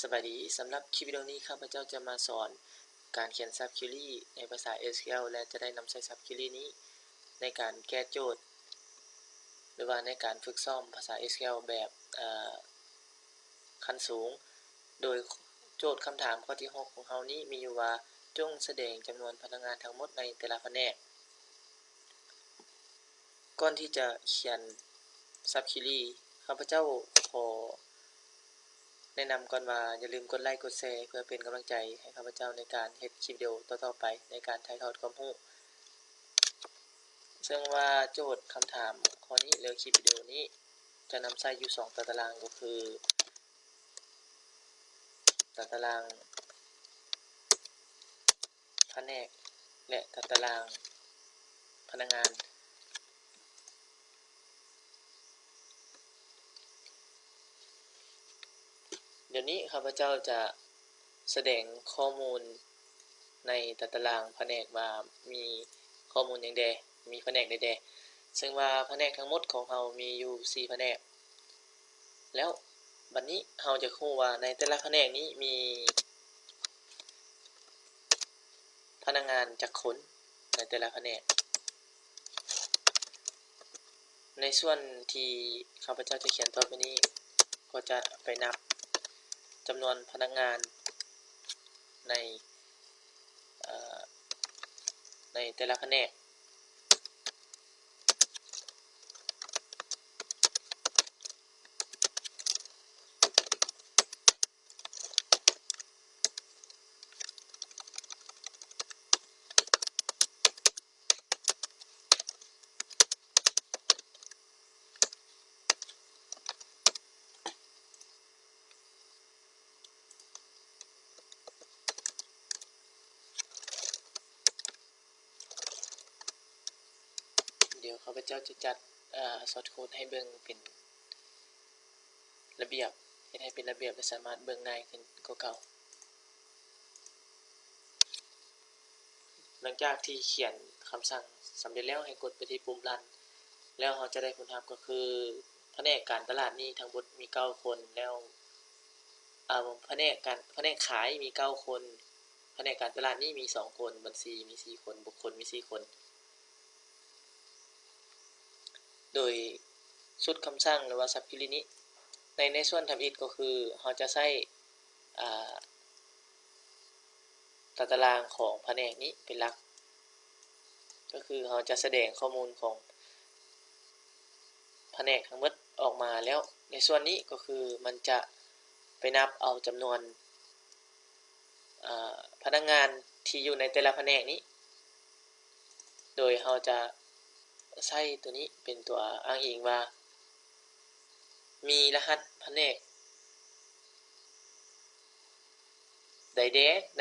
สวัสดีสำหรับคลิปวิดีโอนี้ข้าพเจ้าจะมาสอนการเขียนซับคิวรี่ในภาษา SQL และจะได้นำใช้ซับคิวรี่นี้ในการแก้โจทย์หรือว่าในการฝึกซ้อมภาษา SQL แบบขั้นสูงโดยโจทย์คำถามข้อที่6ของเรานี้มีอยู่ว่าจงแสดงจำนวนพนักงานทั้งหมดในแต่ละแผนกก่อนที่จะเขียนซับคิวรี่ข้าพเจ้าขอแนะนำก่อนว่าอย่าลืมกดไลค์กดแชร์เพื่อเป็นกำลังใจให้ข้าพเจ้าในการเฮ็ดคลิปวิดีโอต่อๆไปในการถ่ายทอดความรู้ซึ่งว่าโจทย์คำถามข้อนี้หรือคลิปวิดีโอนี้จะนำใช้อยู่2ตารางก็คือตารางแผนกและตารางพนักงานเดี๋ยวนี้ข้าพเจ้าจะแสดงข้อมูลในตารางแผนกว่ามีข้อมูลอย่างใดมีแผนกใดๆซึ่งว่าแผนกทั้งหมดของเรามีอยู่4แผนกแล้วบัดนี้เราจะรู้ว่าในแต่ละแผนกนี้มีพนักงานจักคนในแต่ละแผนกในส่วนที่ข้าพเจ้าจะเขียนต่อไปนี้ก็จะไปนับจำนวนพนักงานในแต่ละแผนกเดี๋ยวข้าพเจ้าจะจัดซอร์สโค้ดให้เบิ่งเป็นระเบียบเฮ็ดให้เป็นระเบียบและสามารถเบิ่งง่ายขึ้นกว่าเก่าหลังจากที่เขียนคำสั่งสำเร็จแล้วให้กดไปที่ปุ่มรันแล้วเราจะได้ผลลัพธ์ก็คือแผนกการตลาดนี้ทั้งหมดมี9คนแล้วแผนกขายมี9คนแผนกการตลาดนี้มี2คนบัญชีมี4คนบุคคลมี4คนโดยชุดคำสั่งหรือว่าซับคิวรี่นี้ในส่วนทำอิฐก็คือเราจะใช้ตารางของแผนกนี้เป็นหลักก็คือเราจะแสดงข้อมูลของแผนกทั้งหมดออกมาแล้วในส่วนนี้ก็คือมันจะไปนับเอาจำนวนพนักงานที่อยู่ในแต่ละแผนกนี้โดยเราจะใช้ตัวนี้เป็นตัวอ้างอิงว่ามีรหัสแผนกใดๆ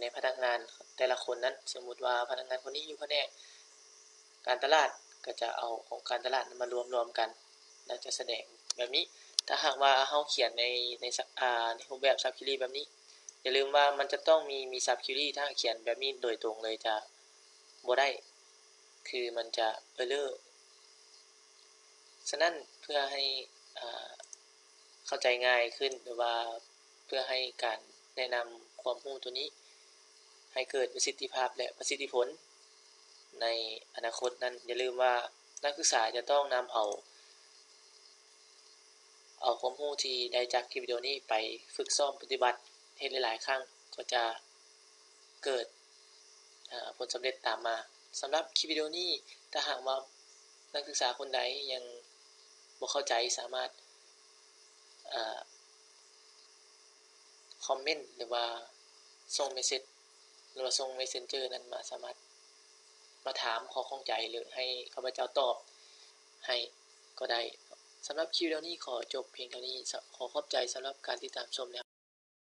ในพนักงานแต่ละคนนั้นสมมุติว่าพนักงานคนนี้อยู่แผนกการตลาดก็จะเอาของการตลาดมารวมกันแล้วจะแสดงแบบนี้ถ้าหากว่าเฮาเขียนในรูปแบบซับคิวรี่แบบนี้อย่าลืมว่ามันจะต้องมีซับคิวรี่ถ้าเขียนแบบนี้โดยตรงเลยจะบ่ได้คือมันจะerror ฉะนั้นเพื่อให้เข้าใจง่ายขึ้นหรือว่าเพื่อให้การแนะนำความรู้ตัวนี้ให้เกิดประสิทธิภาพและประสิทธิผลในอนาคตนั้นอย่าลืมว่านักศึกษาจะต้องนำเอาความรู้ที่ได้จากคลิปวิดีโอนี้ไปฝึกซ้อมปฏิบัติเฮ็ดหลายๆครั้งก็จะเกิดผลสำเร็จตามมาสำหรับคลิปวิดีโอนี้ถ้าหากว่านักศึกษาคนใดยังบ่เข้าใจสามารถคอมเมนต์หรือว่าส่งเมสเสจหรือว่าส่ง Messenger นั้นมาสามารถมาถามข้อข้องใจหรือให้ข้าพเจ้าตอบให้ก็ได้สำหรับคลิปวิดีโอนี้ขอจบเพียงเท่านี้ขอขอบใจสำหรับการติดตามชม